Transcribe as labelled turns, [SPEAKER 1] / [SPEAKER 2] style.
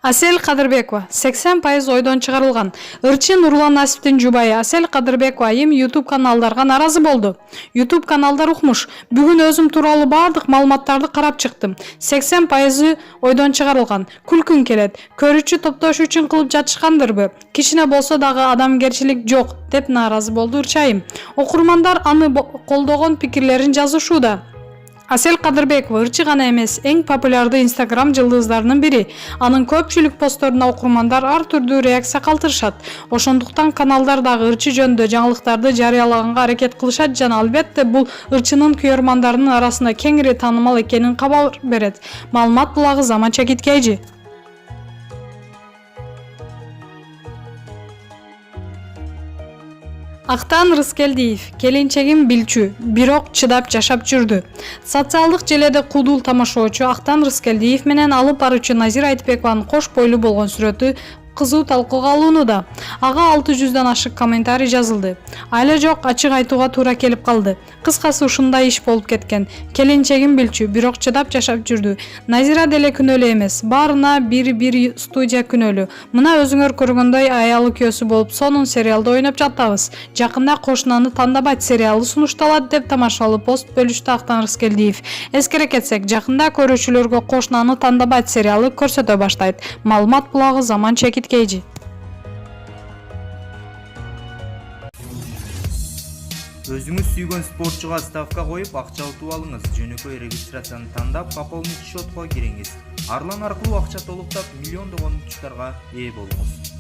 [SPEAKER 1] Асел Кадырбекова 80% ойдон чыгарылган. Ырчы Нурлан Насиптин жубайы Асел Кадырбекова айым YouTube каналдарга наразы болду. YouTube каналдар укмуш. Бүгүн өзүм тууралуу бардык маалыматтарды карап чыктым. 80% ойдон чыгарылган. Күлкүн келет. Көрүүчү топтош үчүн кылып жатышкандырбы? Кичине болсо дагы адамгерчилик жок деп наразы болду ырчы айым. Окурмандар аны колдогон пикирлерин жазышууда. Асел Кадырбекова ырчы гана эмес, эң популярдуу Instagram жылдыздарынын бири. Анын көпчүлүк постторуна окурмандар ар түрдүү реакция калтырышат. Ошондуктан каналдар дагы ырчы жөнүндө жаңылыктарды жарыялаганга аракет кылышат жана албетте бул ырчынын күйөрмандарынын арасында кеңири таанымал экенин кабар берет. Маалымат булагы Заманча Киткейжи. Актан Рыскелдиев келинчегим билчү, бирок чыдап жашап жүрдү. Социалдык желеде кудул тамашоочу Актан Рыскелдиев менен алып баруучу Назира Айтбекованын кош бойлуу болгон сүрөтү кызуу талкууга алынууда. Ага 600дөн ашык комментарий жазылды. Айла жок, ачык айтууга туура келип калды. Кыскасы ушундай иш болуп кеткен. Келинчегим билчү, бирок чыдап жашап жүрдү. Назира деле күнөөлүү эмес. Баарына бир студия күнөөлүү. Мына өзүңөр көргөндөй аялы күйөөсү болуп, сонун сериалда ойноп жатабыз. Жакында Кошунаны тандабайт сериалы сунушталат деп тамашалуу пост бөлүштү Актан Рыскелдиев. Эскере кетсек, жакында көрүүчүлөргө Кошунаны тандабайт сериалы көрсөтө баштайт. Маалымат булагы Заманча Киткейжи.
[SPEAKER 2] Өзүңүз сүйгөн спортчуга ставка коюп, акча утуп алыңыз. Жөнөкөй регистрацияны тандап, пополнить счетко кириңиз. Арлан аркылуу акча толуктап, миллиондогон учуттарга ээ болуңуз.